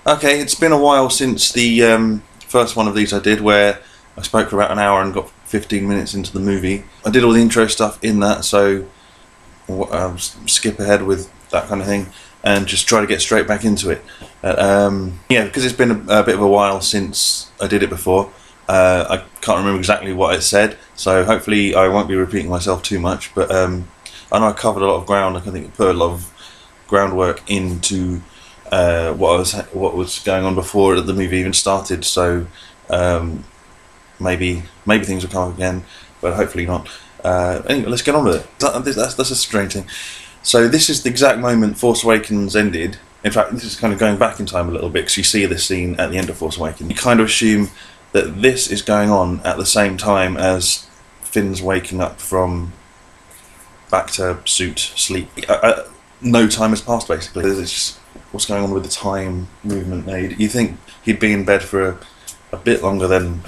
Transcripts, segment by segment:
Okay, it's been a while since the first one of these I did, where I spoke for about an hour and got 15 minutes into the movie. I did all the intro stuff in that, so skip ahead with that kind of thing and just try to get straight back into it. Yeah, because it's been a bit of a while since I did it before. I can't remember exactly what it said, so hopefully I won't be repeating myself too much. But I know I covered a lot of ground. I think I put a lot of groundwork into what was going on before the movie even started. So maybe things will come up again, but hopefully not. Anyway, let's get on with it. That's a strange thing. So this is the exact moment Force Awakens ended. In fact, this is kind of going back in time a little bit because you see this scene at the end of Force Awakens. You kind of assume that this is going on at the same time as Finn's waking up from back to suit sleep. No time has passed, basically. It's just what's going on with the time movement made. You think he'd be in bed for a bit longer than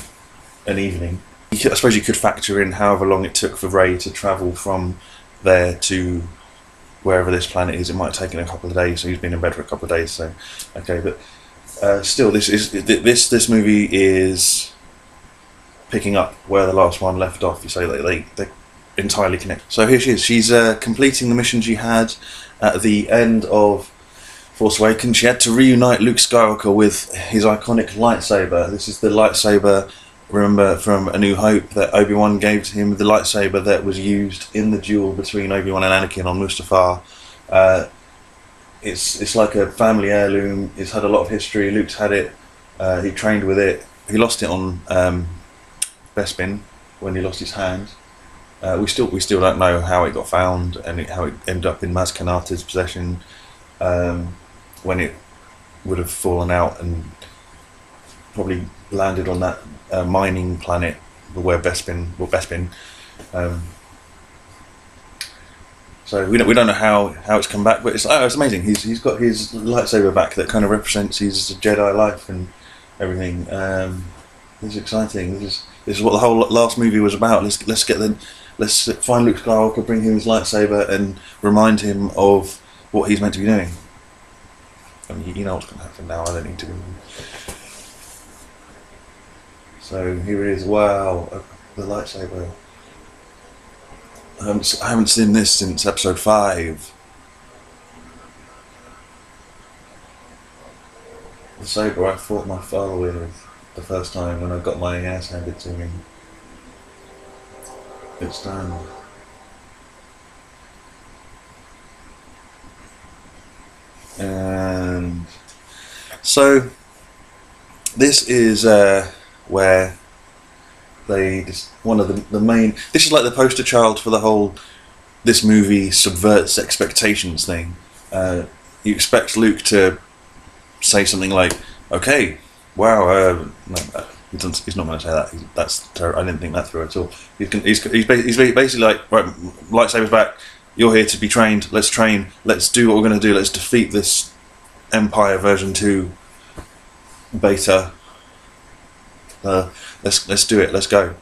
an evening. I suppose you could factor in however long it took for Rey to travel from there to wherever this planet is. It might have taken a couple of days, so he's been in bed for a couple of days. So, okay, but still, this movie is picking up where the last one left off. You say they entirely connect. So here she is. She's completing the mission she had at the end of Force Awakens. She had to reunite Luke Skywalker with his iconic lightsaber. This is the lightsaber, remember, from A New Hope that Obi-Wan gave to him, the lightsaber that was used in the duel between Obi-Wan and Anakin on Mustafar. It's like a family heirloom. It's had a lot of history. Luke's had it. He trained with it. He lost it on Bespin when he lost his hand. We still don't know how it got found and how it ended up in Maz Kanata's possession. When it would have fallen out and probably landed on that mining planet where Bespin. So we don't know how it's come back, but it's amazing. He's got his lightsaber back that kind of represents his Jedi life and everything. This is exciting. This is what the whole last movie was about. Let's find Luke Skywalker, bring him his lightsaber, and remind him of what he's meant to be doing. I mean, you know what's going to happen now. I don't need to. So here it is. Wow, the lightsaber. I haven't seen this since episode 5. The saber I fought my father with the first time when I got my ass handed to me. It's done. And so this is where one of the main. This is like the poster child for the whole "this movie subverts expectations" thing. You expect Luke to say something like, "Okay, wow," no, he's not going to say that. That's terrible. I didn't think that through at all. He's basically like, right, lightsabers back. You're here to be trained. Let's train. Let's do what we're going to do. Let's defeat this Empire version 2 beta. Let's do it. Let's go.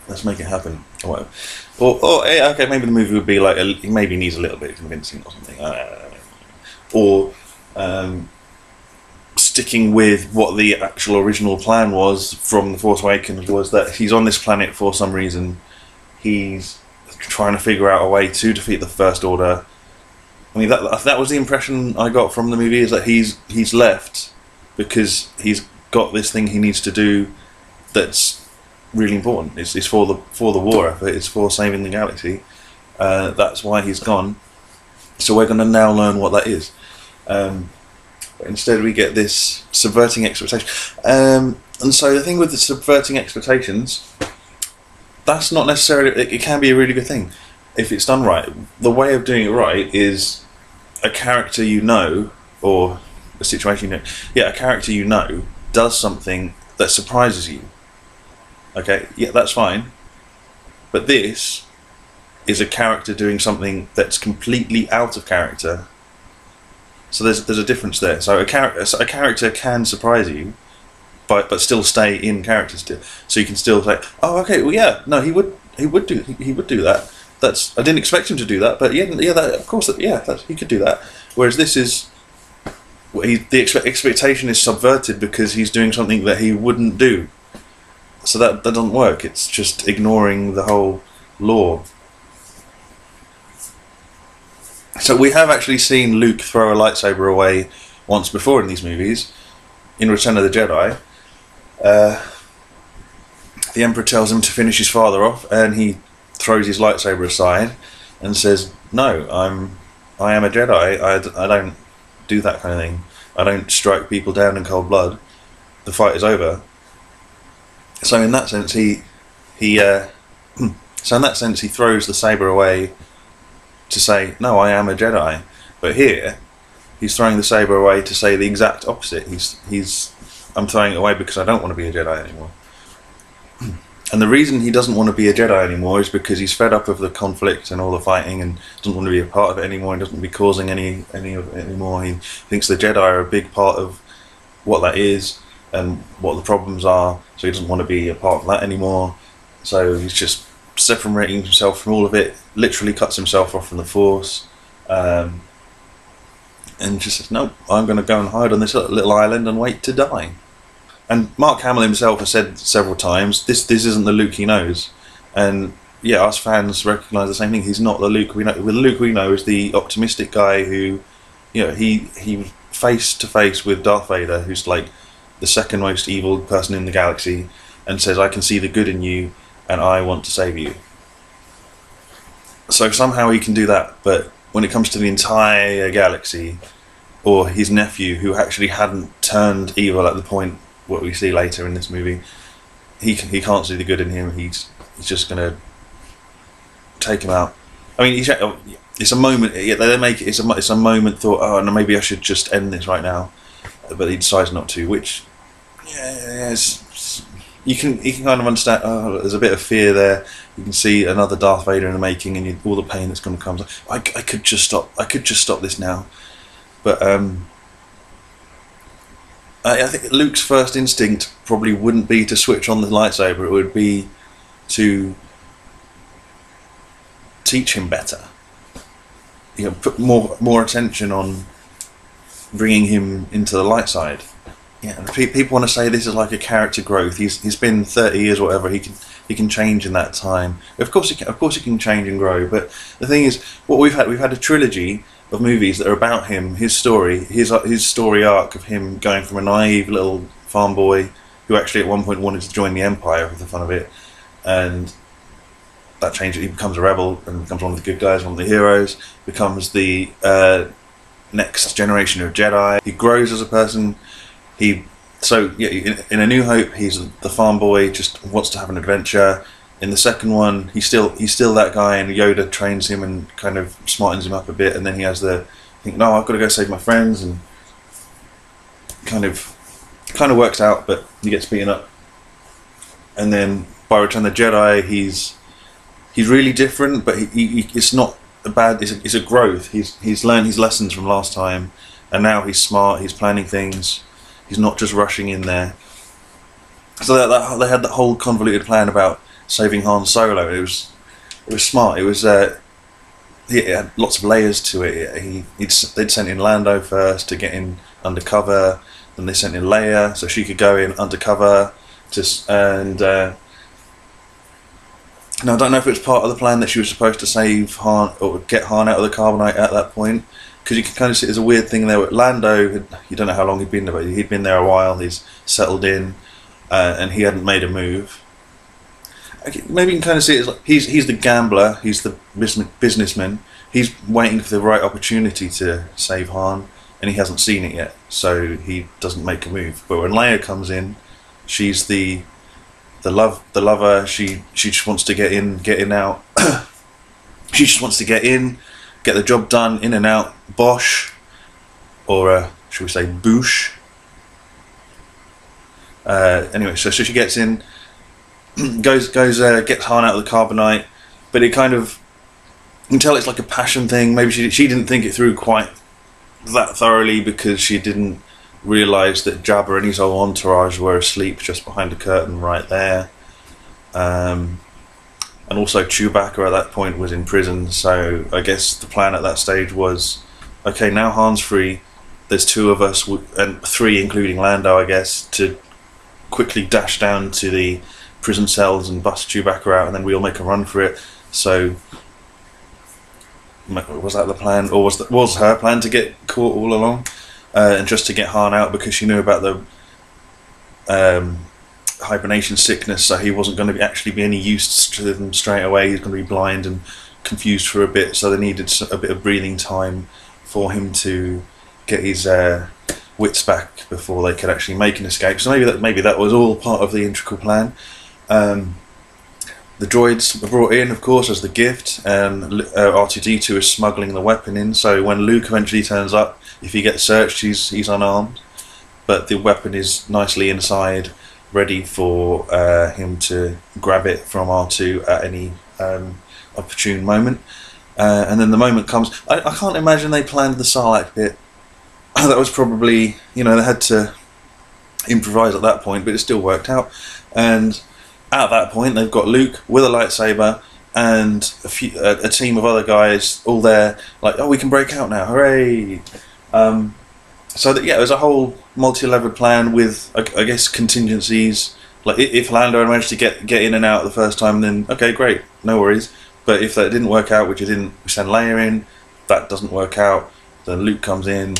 Let's make it happen. Or yeah, okay, maybe the movie would be like he maybe needs a little bit of convincing or something. Or sticking with what the actual original plan was from The Force Awakens was that he's on this planet for some reason. He's trying to figure out a way to defeat the First Order. I mean, that was the impression I got from the movie, is that he's left because he's got this thing he needs to do that's really important. It's for the war effort. It's for saving the galaxy. That's why he's gone. So we're going to now learn what that is. But instead we get this subverting expectations. And so the thing with the subverting expectations, that's not necessarily. It can be a really good thing if it's done right. The way of doing it right is a character you know, or a situation you know. Yeah, a character you know does something that surprises you. Okay, yeah, that's fine. But this is a character doing something that's completely out of character. So there's a difference there. So a character can surprise you, but still stay in character still. So you can still say, oh, okay, well, yeah, no, he would do that. I didn't expect him to do that, but yeah, that, of course, he could do that. Whereas this is expectation is subverted because he's doing something that he wouldn't do. So that doesn't work. It's just ignoring the whole law. So we have actually seen Luke throw a lightsaber away once before in these movies. In Return of the Jedi, the Emperor tells him to finish his father off, and he throws his lightsaber aside and says, "No, I am a Jedi. I don't do that kind of thing. I don't strike people down in cold blood. The fight is over." So in that sense, he throws the saber away to say, "No, I am a Jedi." But here, he's throwing the saber away to say the exact opposite. I'm throwing it away because I don't want to be a Jedi anymore. And the reason he doesn't want to be a Jedi anymore is because he's fed up of the conflict and all the fighting, and doesn't want to be a part of it anymore. He doesn't want to be causing any of it anymore. He thinks the Jedi are a big part of what that is and what the problems are. So he doesn't want to be a part of that anymore. So he's just separating himself from all of it. Literally cuts himself off from the Force. And just says, "No, I'm going to go and hide on this little island and wait to die." And Mark Hamill himself has said several times, this isn't the Luke he knows. And yeah, us fans recognise the same thing. He's not the Luke we know. The Luke we know is the optimistic guy who, he face to face with Darth Vader, who's like the second most evil person in the galaxy, and says, "I can see the good in you, and I want to save you." So somehow he can do that, but when it comes to the entire galaxy, or his nephew, who actually hadn't turned evil at the point what we see later in this movie, he can't see the good in him. He's just going to take him out. I mean, it's a moment. They make it. It's a moment thought. Oh, no, maybe I should just end this right now, but he decides not to. Which, you can kind of understand. Oh, there's a bit of fear there. You can see another Darth Vader in the making, and all the pain that's going to come. I could just stop. I could just stop this now, but I think Luke's first instinct probably wouldn't be to switch on the lightsaber. It would be to teach him better. Put more attention on bringing him into the light side. Yeah, people want to say this is like a character growth. He's been 30 years or whatever. He can change in that time. Of course he can change and grow. But the thing is, what we've had a trilogy of movies that are about him, his story, his story arc of him going from a naive little farm boy who actually at one point wanted to join the Empire for the fun of it, and that changes. He becomes a rebel and becomes one of the good guys, one of the heroes, becomes the next generation of Jedi. He grows as a person. In A New Hope, he's the farm boy, just wants to have an adventure. In the second one, he's still that guy, and Yoda trains him and kind of smartens him up a bit, and then he has no, I've got to go save my friends, and kind of works out, but he gets beaten up. And then by Return of the Jedi, he's really different, but it's not a bad. It's a growth. He's learned his lessons from last time, and now he's smart. He's planning things. He's not just rushing in there. So they had that whole convoluted plan about saving Han Solo. It was smart. It was it had lots of layers to it. They'd sent in Lando first to get in undercover. Then they sent in Leia so she could go in undercover. Now I don't know if it was part of the plan that she was supposed to save Han or get Han out of the carbonite at that point, because you can kind of see there's a weird thing there with Lando. You don't know how long he'd been there, but he'd been there a while. He's settled in, and he hadn't made a move. Maybe you can kind of see it as like he's the gambler, he's the businessman. He's waiting for the right opportunity to save Han, and he hasn't seen it yet, so he doesn't make a move. But when Leia comes in, she's the lover. She just wants to get in out. She just wants to get in, get the job done, in and out. Bosh, or should we say boosh? Anyway, so she gets in. Gets Han out of the carbonite, but it kind of, you can tell it's like a passion thing. Maybe she didn't think it through quite that thoroughly, because she didn't realise that Jabba and his whole entourage were asleep just behind the curtain right there, and also Chewbacca at that point was in prison. So I guess the plan at that stage was, okay, now Han's free, there's two of us, and three including Lando, I guess, to quickly dash down to the prison cells and bust Chewbacca out, and then we all make a run for it. So was that the plan, or was her plan to get caught all along, and just to get Han out because she knew about the hibernation sickness, so he wasn't going to actually be any use to them straight away. He's going to be blind and confused for a bit, so they needed a bit of breathing time for him to get his wits back before they could actually make an escape. So maybe that was all part of the integral plan. The droids were brought in, of course, as the gift, and R2-D2 is smuggling the weapon in, so when Luke eventually turns up, if he gets searched, he's unarmed, but the weapon is nicely inside, ready for him to grab it from R2 at any opportune moment. And then the moment comes. I can't imagine they planned the Sarlacc bit. That was probably, they had to improvise at that point, but it still worked out. And at that point, they've got Luke with a lightsaber and a team of other guys all there, like, oh, we can break out now, hooray! So that, yeah, it was a whole multi-leveled plan with, I guess, contingencies. Like, if Lando managed to get in and out the first time, then okay, great, no worries. But if that didn't work out, which it didn't, we send Leia in. That doesn't work out, then Luke comes in.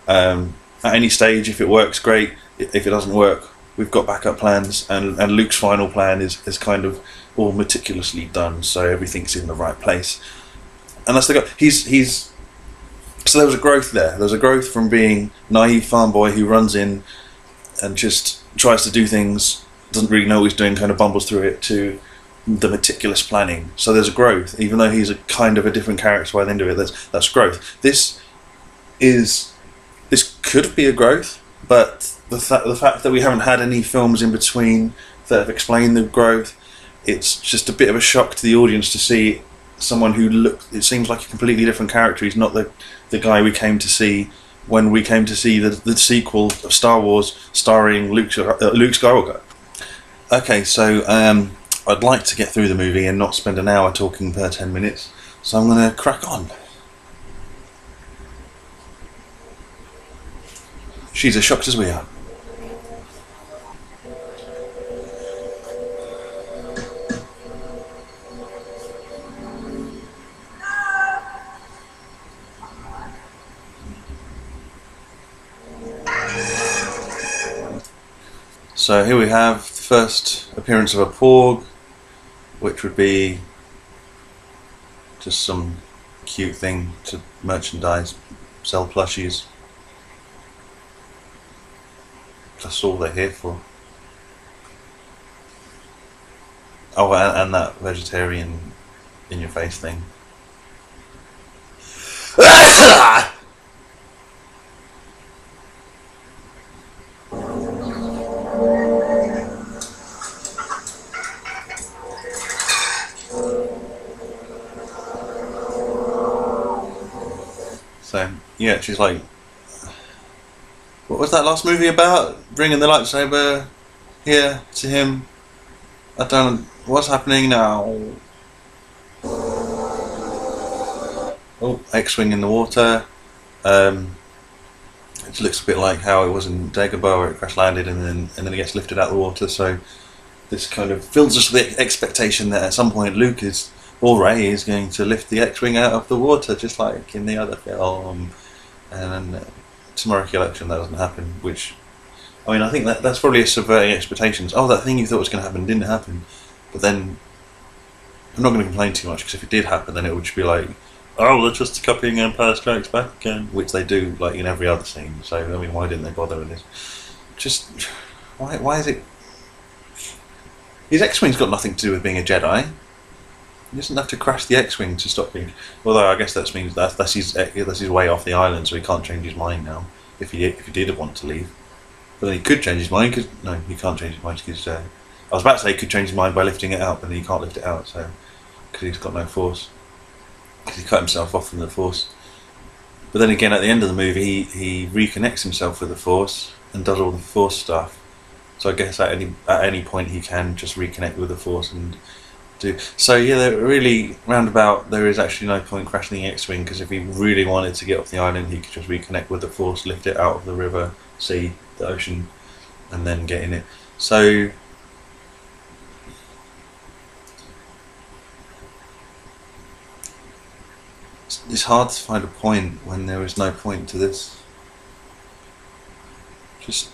At any stage, if it works, great. If it doesn't work, we've got backup plans, and Luke's final plan is kind of all meticulously done, so everything's in the right place. And that's the guy. So there was a growth there. There was a growth from being naive farm boy who runs in and just tries to do things, doesn't really know what he's doing, kind of bumbles through it, to the meticulous planning. So there's a growth, even though he's a kind of a different character by the end of it. That's growth. This could be a growth, but the fact that we haven't had any films in between that have explained the growth, it's just a bit of a shock to the audience to see someone it seems like a completely different character. He's not the guy we came to see when we came to see the sequel of Star Wars starring Luke Skywalker. Okay, so I'd like to get through the movie and not spend an hour talking per 10 minutes, so I'm going to crack on. She's as shocked as we are. So here we have the first appearance of a Porg, which would be just some cute thing to merchandise, sell plushies. That's all they're here for. Oh, and that vegetarian in your face thing. So, yeah, she's like, what was that last movie about? Bringing the lightsaber here to him? I don't know, what's happening now? Oh, X-Wing in the water. It looks a bit like how it was in Dagobah, where it crash landed and then it gets lifted out of the water. So this kind of fills us with the expectation that at some point Luke or Rey is going to lift the X-Wing out of the water, just like in the other film. And to my recollection, that doesn't happen. Which, I mean, I think that's probably a subverting expectations. Oh, that thing you thought was going to happen didn't happen. But then I'm not going to complain too much, because if it did happen, then it would just be like, oh, they're just copying Empire Strikes Back again, which they do, like, in every other scene. So I mean, why didn't they bother with this? Just why is it? His X-Wing's got nothing to do with being a Jedi. He doesn't have to crash the X-Wing to stop being. Although I guess that means that's his way off the island, so he can't change his mind now. If he did want to leave, but then he could change his mind, because no, he can't change his mind, because I was about to say he could change his mind by lifting it out, but then he can't lift it out, so because he's got no force, because he cut himself off from the force. But then again, at the end of the movie, he reconnects himself with the force and does all the force stuff. So I guess at any point he can just reconnect with the force and do. So yeah, they're really roundabout. There is actually no point crashing the X-wing, because if he really wanted to get off the island, he could just reconnect with the Force, lift it out of the river, sea, the ocean, and then get in it. So it's hard to find a point when there is no point to this. Just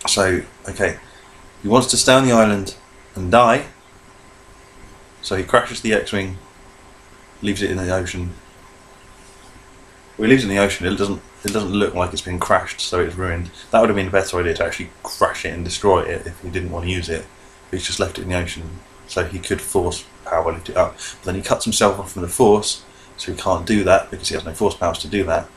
so okay, he wants to stay on the island and die. So he crashes the X-wing, leaves it in the ocean. Well, he leaves it in the ocean. It doesn't look like it's been crashed, so it's ruined. That would have been a better idea, to actually crash it and destroy it if he didn't want to use it. But he's just left it in the ocean, so he could Force power lift it up. But then he cuts himself off from the Force, so he can't do that because he has no Force powers to do that.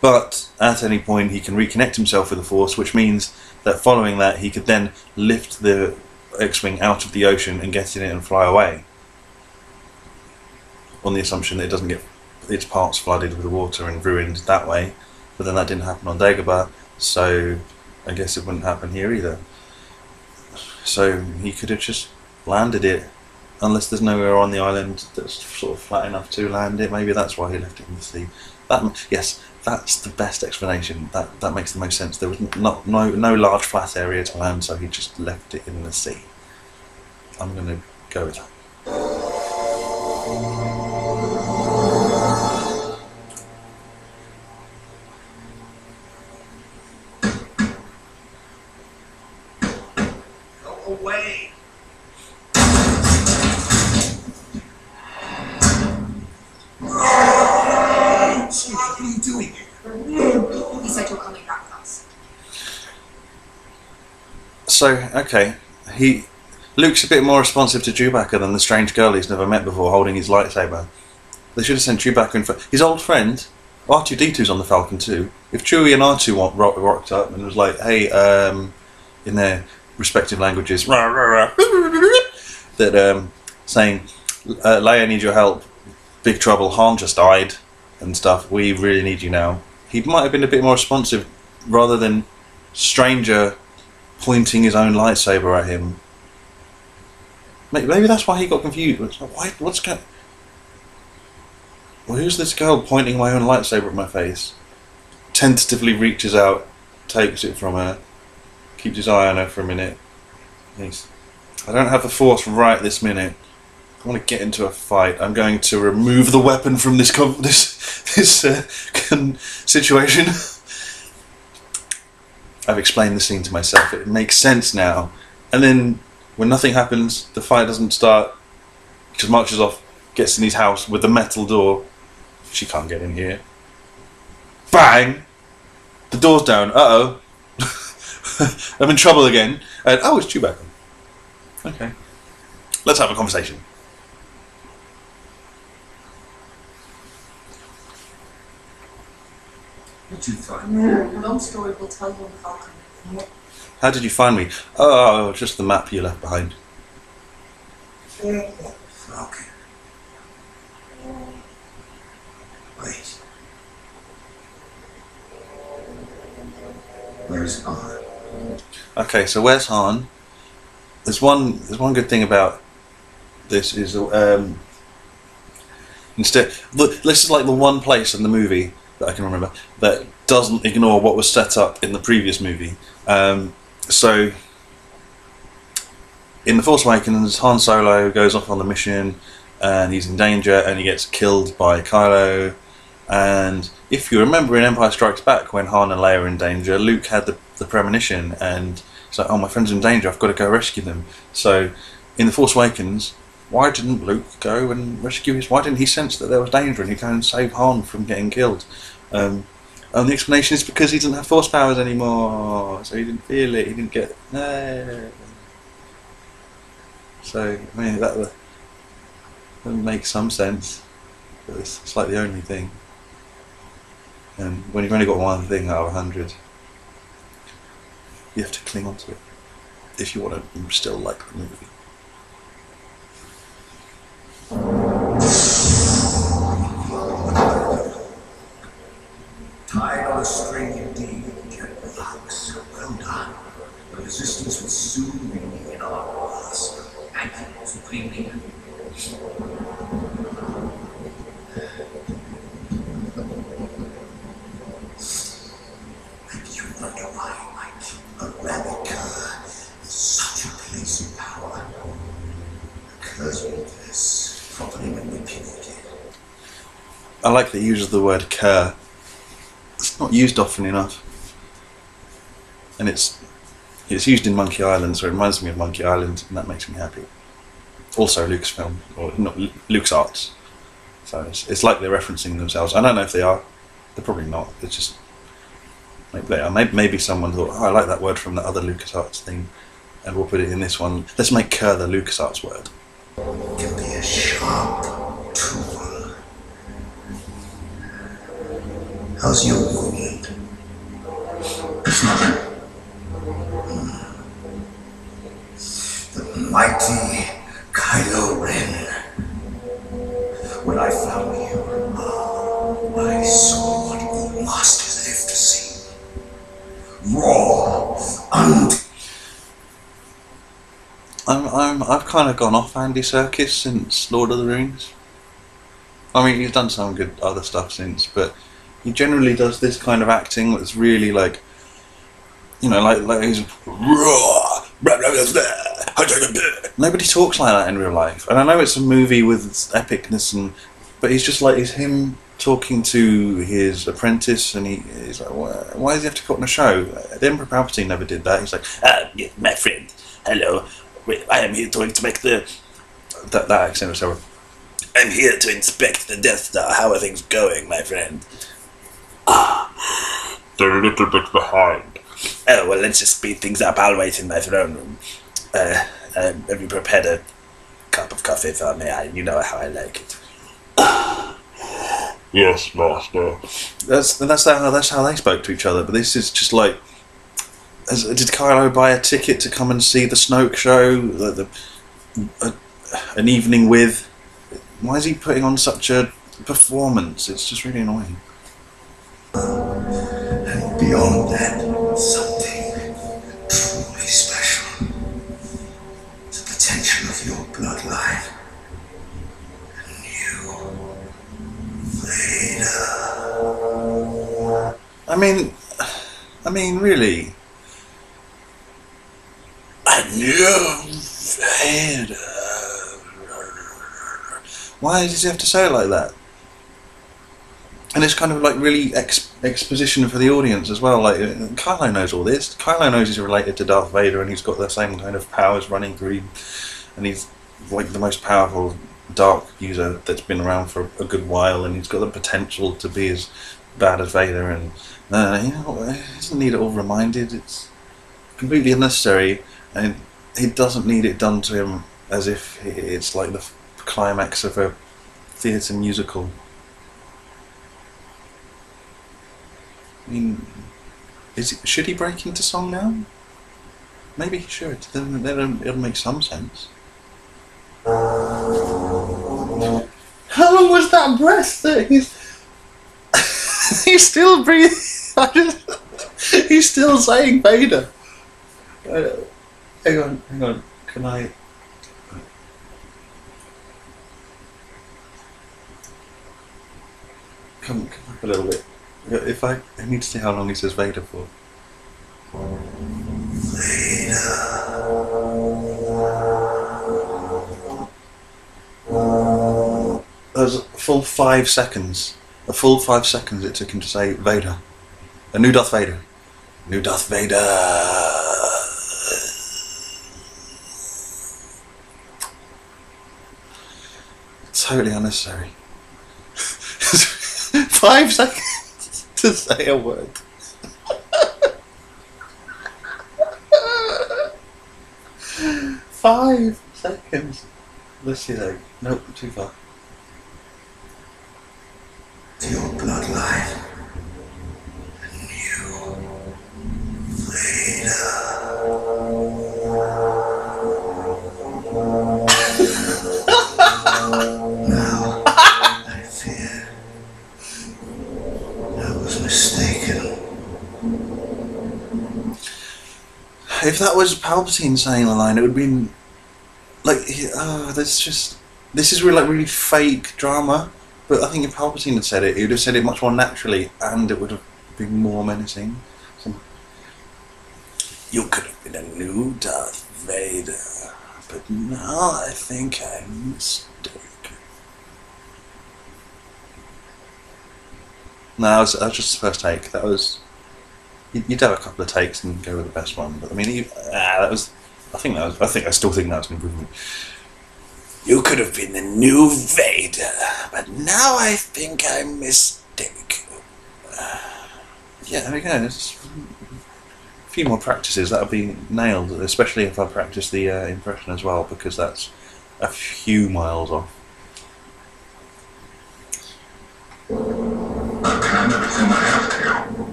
But at any point he can reconnect himself with the Force, which means that following that he could then lift the X-wing out of the ocean and get in it and fly away, on the assumption that it doesn't get its parts flooded with the water and ruined that way. But then that didn't happen on Dagobah, so I guess it wouldn't happen here either. So he could have just landed it, unless there's nowhere on the island that's sort of flat enough to land it. Maybe that's why he left it in the sea. Yes, that's the best explanation. That makes the most sense. There was no large flat area to land, so he just left it in the sea. I'm going to go with that. Go away. What are you doing here? He said you're coming back with us. So, okay, Luke's a bit more responsive to Chewbacca than the strange girl he's never met before holding his lightsaber. They should have sent Chewbacca in for his old friend. R2-D2's on the Falcon too. If Chewie and R2 rocked up and was like, hey, in their respective languages, rah, rah, rah, that saying, Leia, need your help, big trouble, Han just died, and stuff, we really need you now. He might have been a bit more responsive, rather than stranger pointing his own lightsaber at him. Maybe that's why he got confused. What's going? Well, who's this girl pointing my own lightsaber at my face? Tentatively reaches out, takes it from her, keeps his eye on her for a minute. I don't have the Force right this minute. I want to get into a fight. I'm going to remove the weapon from this situation. I've explained the scene to myself. It makes sense now. And then, when nothing happens, the fight doesn't start. He just marches off, gets in his house with the metal door. She can't get in here. Bang! The door's down. Uh-oh. I'm in trouble again. And, oh, it's Chewbacca. Okay. Let's have a conversation. What'd you find? Long story we'll tell you on the Falcon. How did you find me? Oh, just the map you left behind. Falcon. Wait. Where's Han? Okay, so where's Han? There's one good thing about this is instead this is like the one place in the movie that I can remember that doesn't ignore what was set up in the previous movie. So in The Force Awakens, Han Solo goes off on the mission and he's in danger and he gets killed by Kylo. And if you remember in Empire Strikes Back, when Han and Leia are in danger, Luke had the premonition and it's like, oh, my friend's in danger, I've got to go rescue them. So in The Force Awakens, why didn't Luke go and rescue why didn't he sense that there was danger and he'd go and save Han from getting killed? And the explanation is because he didn't have Force powers anymore, so he didn't feel it, he didn't get... So, I mean, that would make some sense, but it's like the only thing. And when you've only got one thing out of 100, you have to cling on to it if you want to still like the movie. Tied on a string indeed, General Hux. Well done. The resistance will soon be in our completely. And you wonder why a rabbit cur is such a place of power. Curs with this properly manipulated. I like that he uses the word cur. It's not used often enough. And it's used in Monkey Island, so it reminds me of Monkey Island, and that makes me happy. Also Lucasfilm, or not LucasArts. So it's like they're referencing themselves. I don't know if they are. They're probably not. It's just maybe they are. Maybe someone thought, oh, I like that word from the other LucasArts thing, and we'll put it in this one. Let's make cur the LucasArts word. It can be a sharp tool. How's your wound? It's not. The mighty Kylo Ren. When I found you, I saw what all masters live to see. Raw, I've kind of gone off Andy Serkis since Lord of the Rings. I mean, he's done some good other stuff since, but he generally does this kind of acting that's really like, you know, like he's raw. Nobody talks like that in real life, and I know it's a movie with epicness, but he's just like, he's him talking to his apprentice, and he's like, why does he have to put on a show? The Emperor Palpatine never did that. He's like, my friend, hello, I am here to make that accent was terrible. I'm here to inspect the Death Star. How are things going, my friend? They're a little bit behind. Oh, well, let's just speed things up. I'll wait in my throne room. Have you prepared a cup of coffee for me? You know how I like it. Yes, master. That's how they spoke to each other. But this is just like, did Kylo buy a ticket to come and see the Snoke show? An evening with? Why is he putting on such a performance? It's just really annoying. and beyond that, something truly special. The potential of your bloodline. You, Vader. I mean, really. A new Vader. Why does he have to say it like that? And it's kind of like really exposition for the audience as well. Like, Kylo knows all this. Kylo knows he's related to Darth Vader, and he's got the same kind of powers running through him. And he's like the most powerful dark user that's been around for a good while, and he's got the potential to be as bad as Vader. And he doesn't need it all reminded. It's completely unnecessary, and he doesn't need it done to him as if it's like the climax of a theatre musical. I mean, should he break into song now? Maybe he should. Then it'll make some sense. How long was that breath that he's still breathing? He's still saying Vader. Hang on. Can I? Come up a little bit. If I need to see how long he says Vader for. That was a full 5 seconds. A full 5 seconds it took him to say Vader. A new Darth Vader. New Darth Vader. Totally unnecessary. 5 seconds to say a word. Five seconds. Let's see though. Nope, too far. Your bloodline. You, Vader. Now, I fear I was mistaken. If that was Palpatine saying the line, it would have been like, there's just this is really like really fake drama. But I think if Palpatine had said it, he would have said it much more naturally, and it would have been more menacing. So, you could have been a new Darth Vader, but now I think I'm mistaken. No, that was just the first take. That was you'd have a couple of takes and go with the best one. But I mean, that was. I still think that was an improvement. You could have been the new Vader, but now I think I'm mistaken. Yeah, there we go. Just a few more practices, that'll be nailed, especially if I practice the impression as well, because that's a few miles off.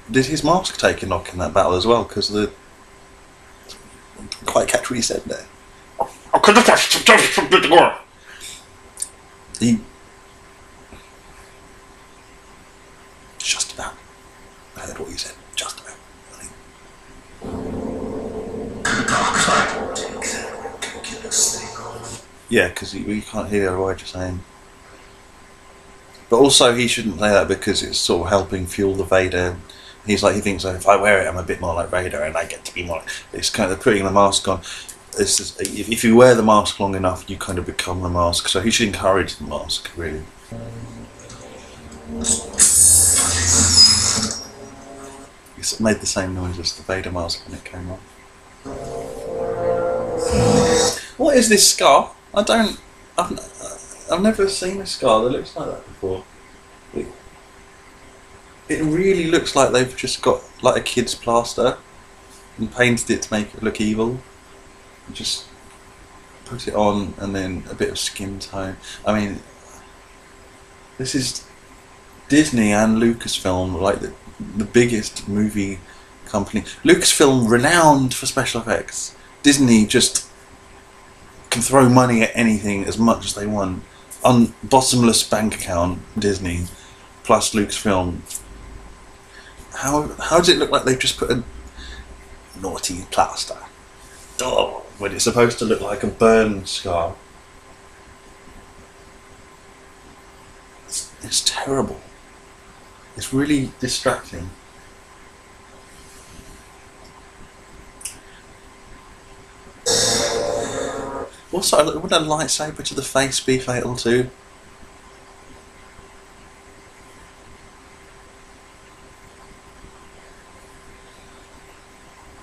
Did his mask take a knock in that battle as well? Because I didn't quite catch what he said there. He just about heard what he said. Just about. I think. The dark side will take that ridiculous thing off. Yeah, because you can't hear a word you're saying. But also, he shouldn't play that because it's sort of helping fuel the Vader. He thinks if I wear it, I'm a bit more like Vader, and I get to be more. It's kind of putting the mask on. If you wear the mask long enough, you kind of become the mask. So he should encourage the mask, really. It made the same noise as the Vader mask when it came off. What is this scar? I've never seen a scar that looks like that before. It really looks like they've just got like a kid's plaster and painted it to make it look evil. Just put it on and then a bit of skin tone. I mean, this is Disney and Lucasfilm, like the biggest movie company. Lucasfilm renowned for special effects. Disney just can throw money at anything as much as they want. On bottomless bank account, Disney plus Lucasfilm. How does it look like they've just put a naughty plaster? Oh, when it's supposed to look like a burn scar. It's terrible. It's really distracting. Also, wouldn't a lightsaber to the face be fatal too?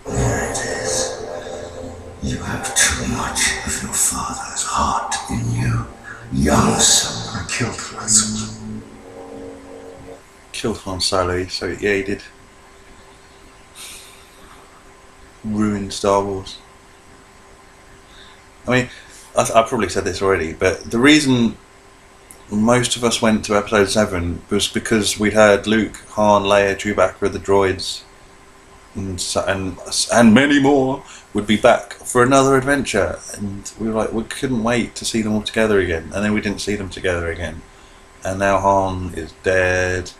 There it is. You have too much of your father's heart in you. Young son, I killed Han Solo. Killed Han Solo, so yeah, he did. Ruined Star Wars. I mean, I probably said this already, but the reason most of us went to Episode 7 was because we'd heard Luke, Han, Leia, Chewbacca, the droids, and many more would be back for another adventure, and we couldn't wait to see them all together again, and then we didn't see them together again, and now Han is dead,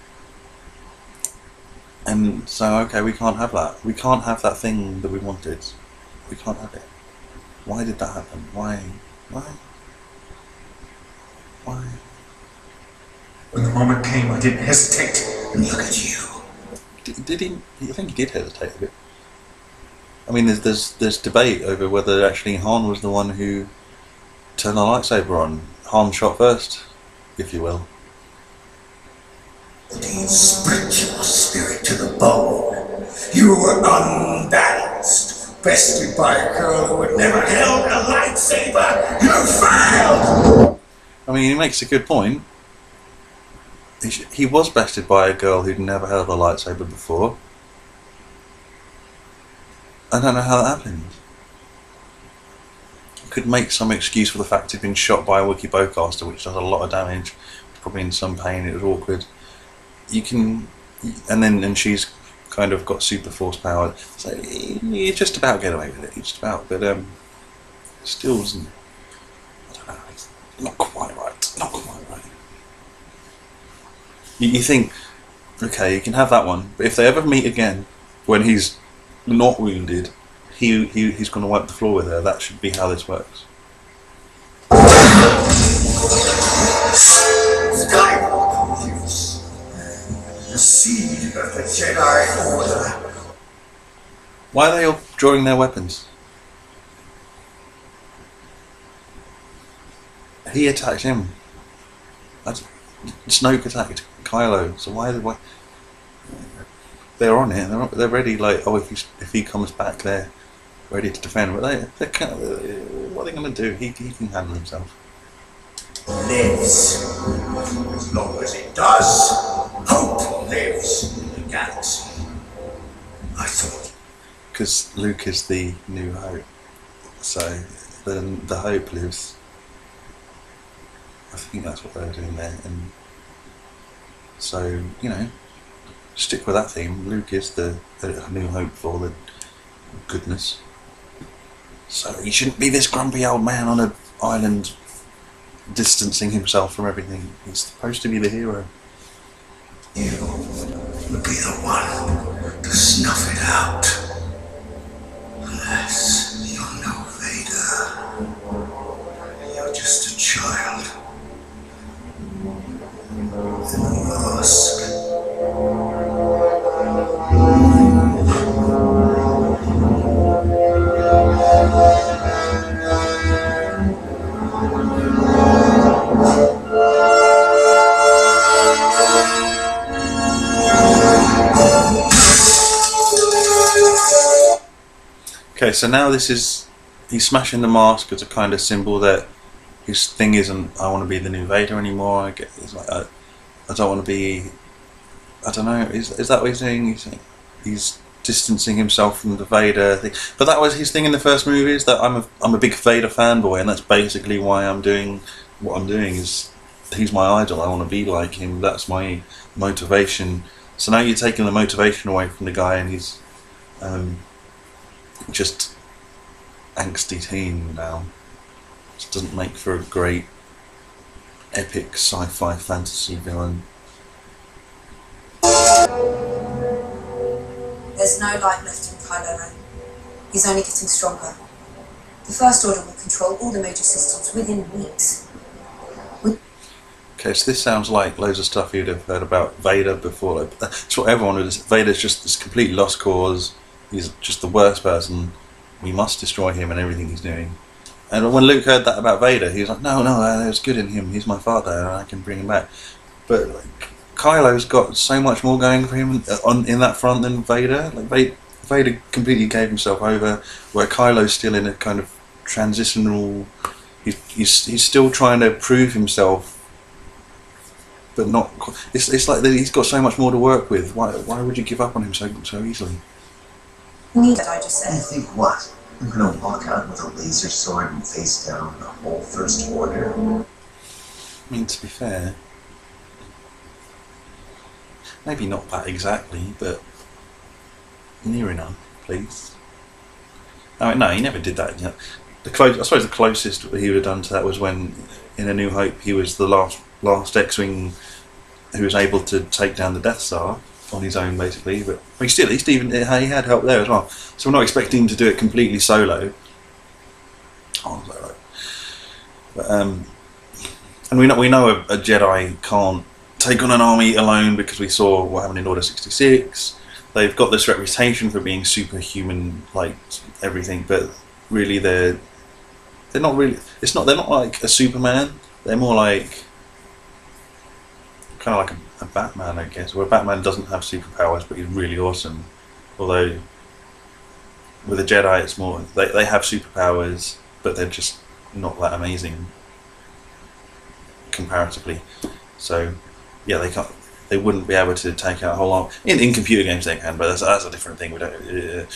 and so okay, we can't have that. We can't have that thing that we wanted. We can't have it. Why did that happen? Why? When the moment came, I didn't hesitate. And look at you. Did he? I think he did hesitate a bit. I mean, there's debate over whether actually Han was the one who turned the lightsaber on. Han shot first, if you will. But he split your spirit to the bone. You were unbalanced. Bested by a girl who had never held a lightsaber. You failed! I mean, he makes a good point. He was bested by a girl who'd never held a lightsaber before. I don't know how that happened. Could make some excuse for the fact he'd been shot by a Wookiee bowcaster, which does a lot of damage, probably in some pain. It was awkward. And she's kind of got super force power, so you just about get away with it. Just about, but still isn't. I don't know. It's not quite right. Not quite right. You think, okay, you can have that one, but if they ever meet again, when he's not wounded, he's going to wipe the floor with her. That should be how this works. Skywalker lives. The seed of the Jedi Order. Why are they all drawing their weapons? He attacked him. Snoke attacked Kylo. So why? They're on it. They're ready. Like, oh, if he comes back, they're ready to defend. But they can't, what are they going to do? He can handle himself. Lives. As long as it does, hope lives in the galaxy. I thought. Because Luke is the new hope. So then the hope lives. I think that's what they were doing there. And so, you know, stick with that theme. Luke is the new hope for the goodness. So he shouldn't be this grumpy old man on an island distancing himself from everything. He's supposed to be the hero. You would be the one to snuff it out. Unless you know Vader. You're just a child. In the mask. Okay, so now he's smashing the mask as a kind of symbol that his thing isn't, I want to be the new Vader anymore. It's like, I don't want to be, I don't know, is that what he's doing? He's distancing himself from the Vader thing. But that was his thing in the first movie, is that I'm a big Vader fanboy, and that's basically why I'm doing what I'm doing. Is he's my idol, I want to be like him, that's my motivation. So now you're taking the motivation away from the guy, and he's just angsty teen now. It doesn't make for a great epic sci-fi fantasy villain. There's no light left in Kylo Ren. He's only getting stronger. The First Order will control all the major systems within weeks. Okay, so this sounds like loads of stuff you'd have heard about Vader before. Like, that's what everyone would. Vader's just this completely lost cause. He's just the worst person. We must destroy him and everything he's doing. And when Luke heard that about Vader, he was like, no, there's good in him. He's my father, and I can bring him back. But like, Kylo's got so much more going for him in that front than Vader. Like Vader completely gave himself over, where Kylo's still in a kind of transitional. He's still trying to prove himself, but not. It's like he's got so much more to work with. Why would you give up on him so easily? I just You said. think what? I'm gonna walk out with a laser sword and face down the whole First Order? I mean, to be fair, maybe not that exactly, but near enough, please. No, he never did that. You know, I suppose the closest he would have done to that was when, in A New Hope, he was the last X-wing who was able to take down the Death Star on his own, basically. But he had help there as well. So we're not expecting him to do it completely solo. But, and we know a Jedi can't take on an army alone, because we saw what happened in Order 66. They've got this reputation for being superhuman, like everything, but really they're not really. They're not like a Superman. They're more like kind of like a Batman, I guess. Where Batman doesn't have superpowers, but he's really awesome. Although with a Jedi, it's more they have superpowers, but they're just not that amazing comparatively. So yeah, they wouldn't be able to take out a whole lot. In computer games they can, but that's a different thing. We don't.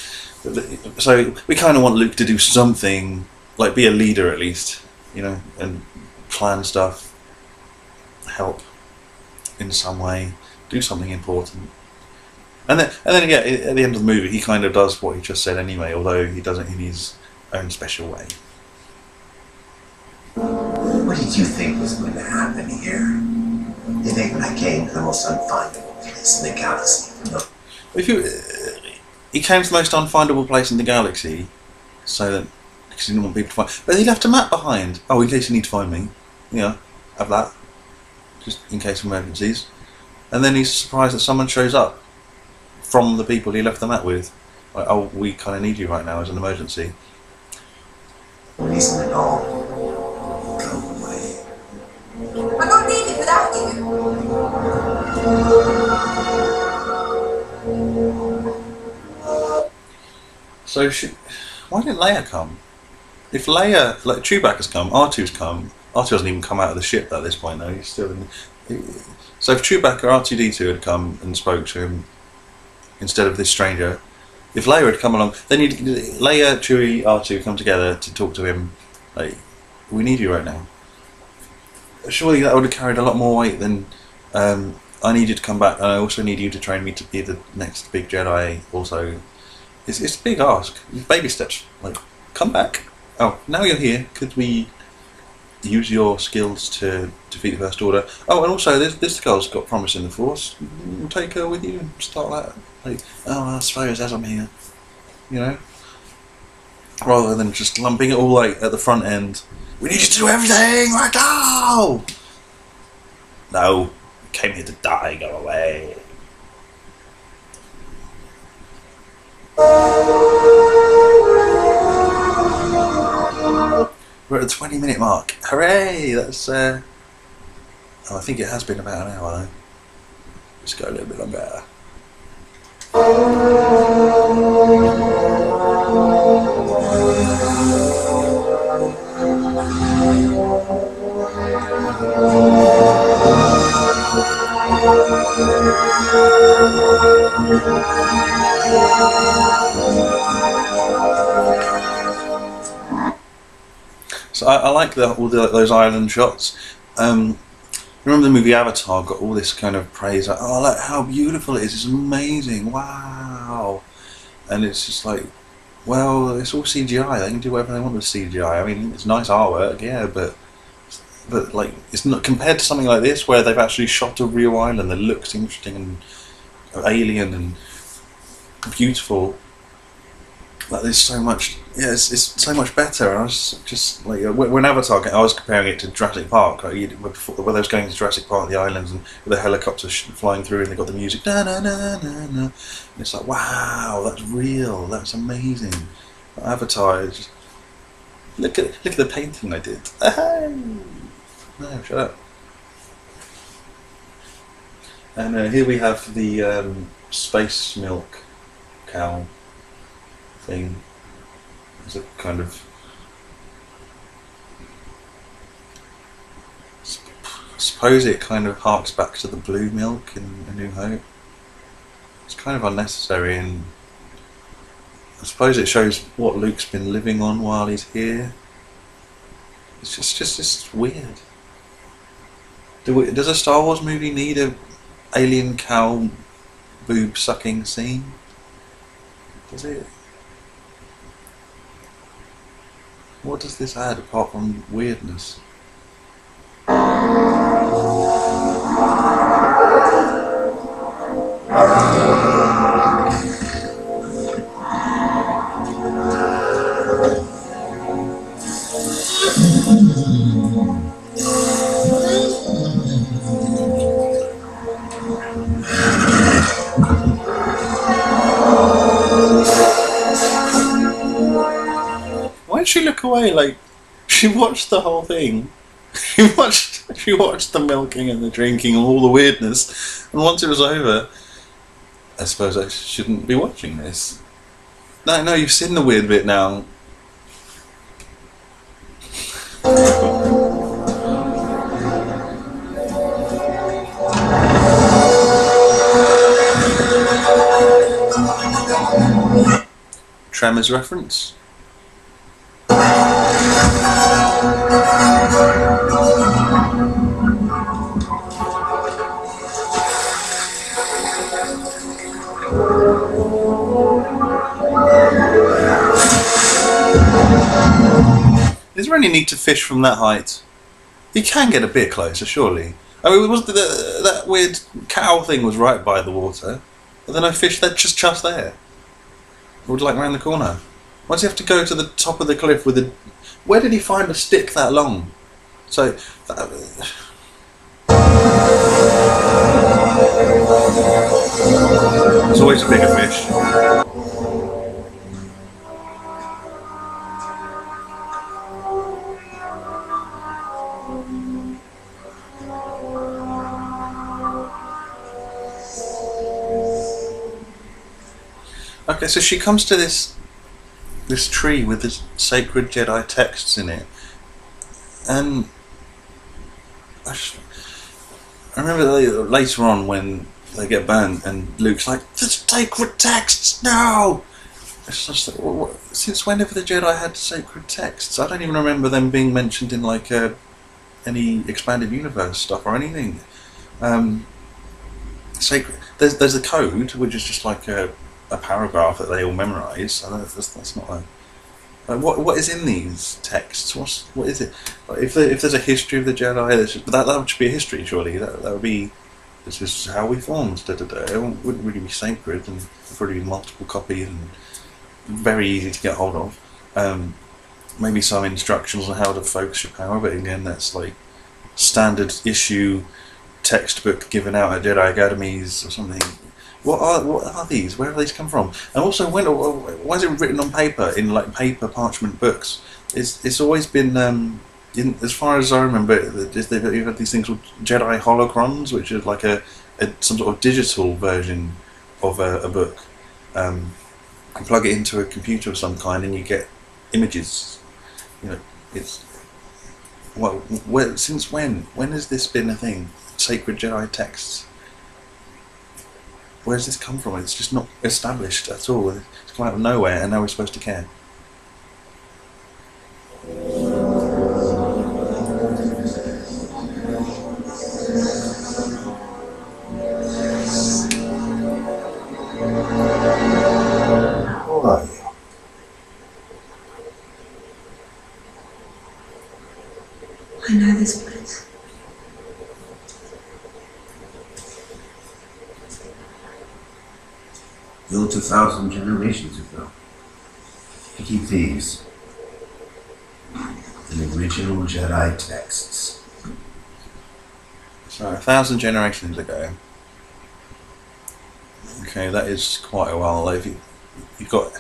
So we kind of want Luke to do something, like be a leader at least, you know, and plan stuff, help in some way, do something important. And then again, at the end of the movie, he kind of does what he just said anyway, although he does it in his own special way. What did you think was going to happen here? You think when I came to the most unfindable place in the galaxy? No. If you, he came to the most unfindable place in the galaxy, so that because he didn't want people to find. But he left a map behind. Oh, in case you need to find me, yeah, have that, just in case of emergencies. And then he's surprised that someone shows up from the people he left the map with. Like, oh, we kind of need you right now as an emergency. Reason at all. Go away. I can't leave it without you. So why didn't Leia come? If Leia, like Chewbacca's come, R2's come. R2 hasn't even come out of the ship at this point though. He's still in. So if Chewbacca R2D2 had come and spoke to him instead of this stranger, if Leia had come along, then Leia, Chewie, R2 come together to talk to him. Like, we need you right now. Surely that would have carried a lot more weight than I need you to come back, and I also need you to train me to be the next big Jedi. Also, it's a big ask. It's baby steps. Like, come back. Oh, now you're here. Could we use your skills to defeat the First Order? Oh, and also this girl's got promise in the Force. Take her with you and start that. Like, oh, I suppose as I'm here, you know, rather than just lumping it all like at the front end. We need you to do everything right now. No, we came here to die. Go away. We're at the 20-minute mark. Hooray! That's oh, I think it has been about an hour though. Let's go a little bit longer. So I like all those island shots. Remember the movie Avatar got all this kind of praise, like, oh, look how beautiful it is, it's amazing, wow. And it's just like, well, it's all CGI, they can do whatever they want with CGI. I mean, it's nice artwork, yeah, but like, it's not compared to something like this where they've actually shot a real island that looks interesting and alien and beautiful. Like, there's so much, yeah, it's so much better. And I was just like, when Avatar, I was comparing it to Jurassic Park, like, where they was going to Jurassic Park, the islands, and with the helicopters flying through, and they got the music, na na na na na, and it's like, wow, that's real, that's amazing. Avatar is just, look at the painting I did. No, shut up. And here we have the space milk cow thing. It's a kind of, I suppose it kind of harks back to the blue milk in A New Hope. It's kind of unnecessary, and I suppose it shows what Luke's been living on while he's here. It's just weird. Does a Star Wars movie need a alien cow boob sucking scene? Does it? What does this add apart from weirdness? Why did she look away? Like, she watched the whole thing. She watched the milking and the drinking and all the weirdness, and once it was over, I suppose I shouldn't be watching this. No, you've seen the weird bit now. Tremors reference. Is there any need to fish from that height? You can get a bit closer, surely. I mean, was that weird cow thing was right by the water, but then I fished that just there. Or like round the corner? Why does he have to go to the top of the cliff with a... Where did he find a stick that long? So... There's always a bigger fish. Okay, so she comes to this tree with this sacred Jedi texts in it, and I remember later on when they get burned and Luke's like, "The sacred texts, no!" It's just like, since whenever the Jedi had sacred texts? I don't even remember them being mentioned in like any expanded universe stuff or anything. Sacred. There's a code which is just like a paragraph that they all memorise. That's not a... what is in these texts? What is it? If there's a history of the Jedi, that should be a history. Surely that would be, this is how we formed. It wouldn't really be sacred, and there'd probably be multiple copies and very easy to get hold of. Maybe some instructions on how to focus your power, but again, that's like standard issue textbook given out at Jedi academies or something. What are these? Where have these come from? And also, why is it written on paper in like paper parchment books? It's always been, as far as I remember, you've had these things called Jedi holocrons, which is like some sort of digital version of a book. You plug it into a computer of some kind, and you get images. You know, it's since when? When has this been a thing? Sacred Jedi texts. Where's this come from? It's just not established at all. It's come out of nowhere, and now we're supposed to care. Who are you? I know this place. Built 1,000 generations ago. To keep these. The original Jedi texts. So 1,000 generations ago. Okay, that is quite a while. Like, you've got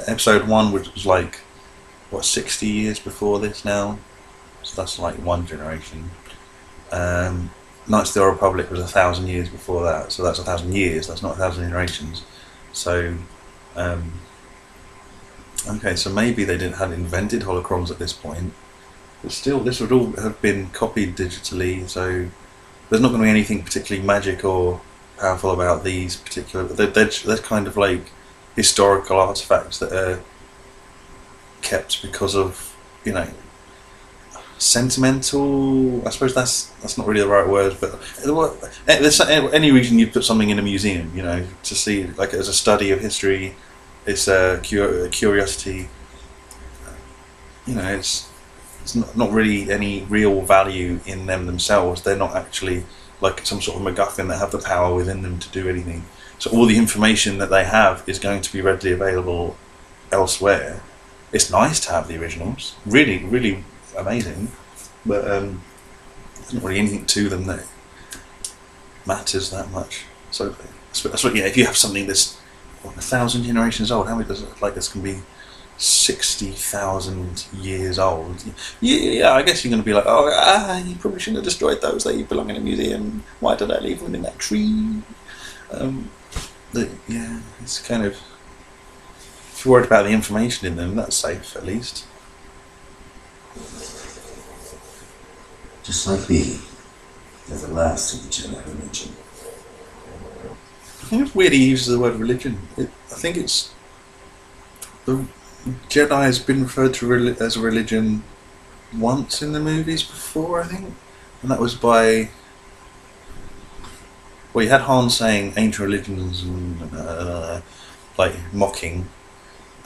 episode 1, which was like, what, 60 years before this now? So that's like one generation. Knights of the Old Republic was 1,000 years before that, so that's 1,000 years, that's not 1,000 generations. So, okay, so maybe they hadn't invented holocrons at this point, but still, this would all have been copied digitally, so there's not going to be anything particularly magic or powerful about these particular... They're kind of like historical artifacts that are kept because of, you know, sentimental. I suppose that's not really the right word, but there's any reason you'd put something in a museum, you know, to see, like, as a study of history. It's a curiosity. You know, it's not really any real value in them themselves. They're not actually like some sort of MacGuffin that have the power within them to do anything. So all the information that they have is going to be readily available elsewhere. It's nice to have the originals, really, really amazing, but there's not really anything to them that matters that much. So that's what, yeah. If you have something that's 1,000 generations old, how many does it, like, this can be 60,000 years old? Yeah, I guess you're going to be like, oh, you probably shouldn't have destroyed those. They belong in a museum. Why did I leave them in that tree? Yeah, it's kind of, if you're worried about the information in them, that's safe at least. Just like me. They're the last of the Jedi religion. I think it's weird he uses the word religion. I think it's... The Jedi has been referred to as a religion once in the movies before, I think. And that was by... Well, you had Han saying ancient religions and like mocking.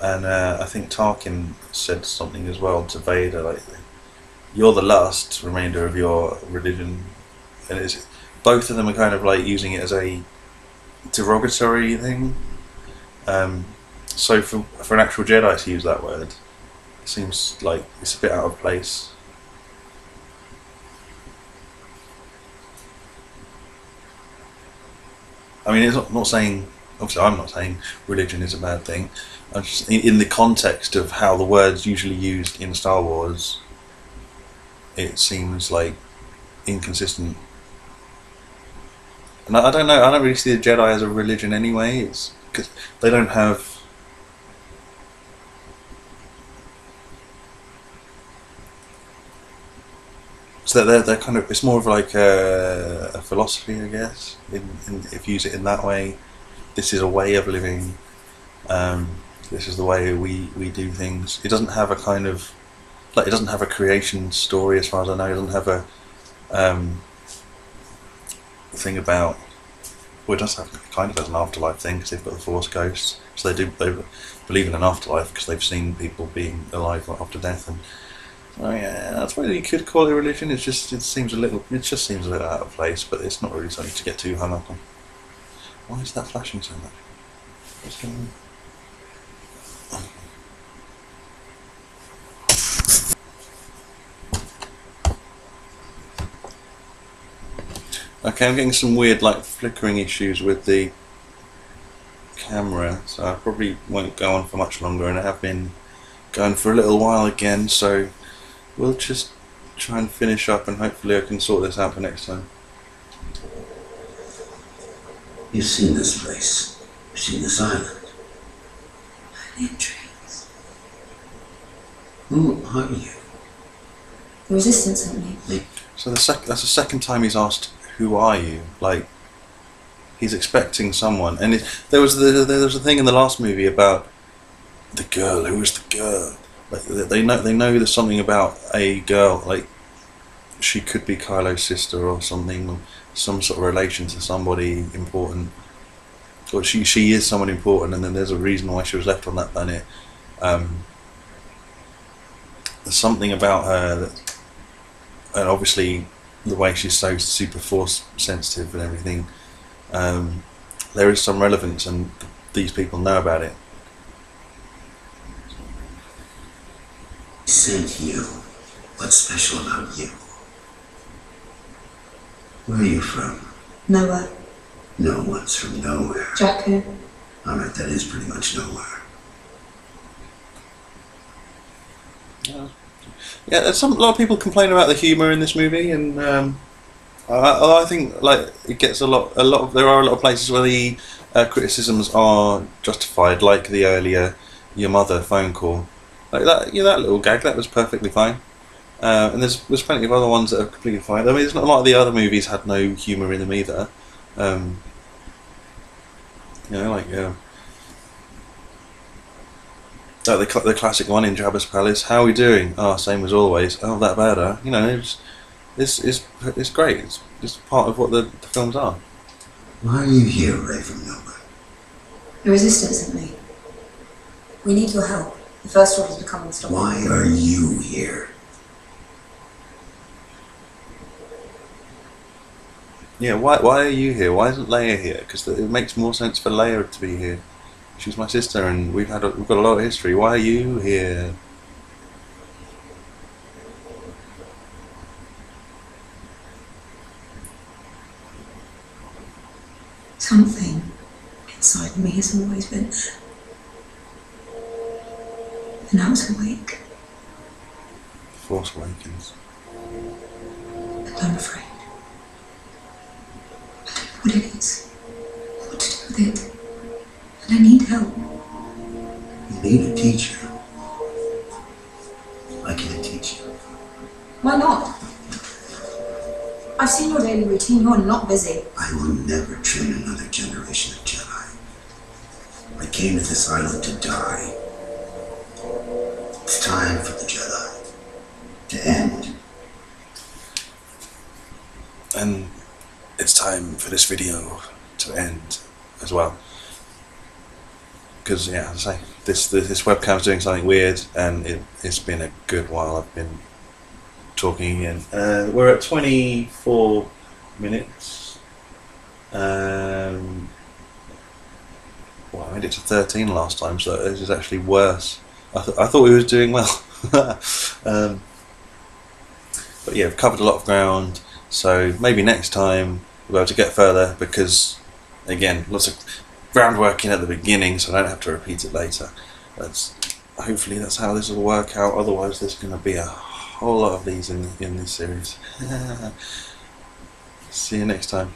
And I think Tarkin said something as well to Vader, like, you're the last remainder of your religion. And both of them are kind of like using it as a derogatory thing. So for an actual Jedi to use that word, it seems like it's a bit out of place. I mean, it's not saying. Obviously, I'm not saying religion is a bad thing. I'm just in the context of how the word's usually used in Star Wars. It seems like inconsistent, and I don't know. I don't really see the Jedi as a religion anyway. It's because they don't have. So they're kind of, it's more of like a philosophy, I guess. If you use it in that way, this is a way of living. This is the way we do things. It doesn't have a kind of like, it doesn't have a creation story as far as I know. It doesn't have a thing about. Well, it does have kind of as an afterlife thing because they've got the Force ghosts, so they believe in an afterlife because they've seen people being alive after death. And oh yeah, that's what you could call it a religion. It just seems a little out of place, but it's not really something to get too hung up on. Why is that flashing so much? What's going on? Okay, I'm getting some weird like flickering issues with the camera, so I probably won't go on for much longer, and I have been going for a little while again, so we'll just try and finish up and hopefully I can sort this out for next time. You've seen this place. You've seen this island. The trees. Who are you? The Resistance sent me. So that's the second time he's asked, "Who are you?" Like, he's expecting someone, and there was a thing in the last movie about the girl. Who was the girl? Like they know there's something about a girl. Like she could be Kylo's sister or something, or some sort of relation to somebody important. Or she is someone important, and then there's a reason why she was left on that planet. There's something about her that, and obviously the way she's so super force sensitive and everything. There is some relevance, and these people know about it. Sent you. What's special about you? Where are you from? Nowhere. No one's from nowhere. Jakku. Alright, that is pretty much nowhere. Yeah, there's a lot of people complain about the humour in this movie, and I think like it gets there are a lot of places where the criticisms are justified, like the earlier "your mother" phone call, like that. Yeah, that little gag, that was perfectly fine. And there's plenty of other ones that are completely fine. I mean, it's not a lot of the other movies had no humour in them either. Like the classic one in Jabba's palace. How are we doing? Oh, same as always. Oh, that bad, huh? You know, it's great. It's part of what the films are. Why are you here, right from nowhere? The Resistance sent me. We need your help. The First Order's become unstoppable. Why are you here? Yeah, why are you here? Why isn't Leia here? Because it makes more sense for Leia to be here. She's my sister, and we've got a lot of history. Why are you here? Something inside me has always been there. And now it's awake. Force Awakens. And I'm afraid. I don't know what it is. What to do with it. And I need help. You need a teacher. I can teach you. Why not? I've seen your daily routine. You're not busy. I will never train another generation of Jedi. I came to this island to die. It's time for the Jedi to end. And it's time for this video to end as well. Because, yeah, as I say, this webcam's doing something weird, and it's been a good while I've been talking again. We're at 24 minutes. Well, I made it to 13 last time, so this is actually worse. I thought we was doing well. um, but yeah, we've covered a lot of ground, so maybe next time we'll be able to get further, because again, lots of groundwork in at the beginning, so I don't have to repeat it later. Hopefully that's how this will work out, otherwise there's going to be a whole lot of these in this series. See you next time.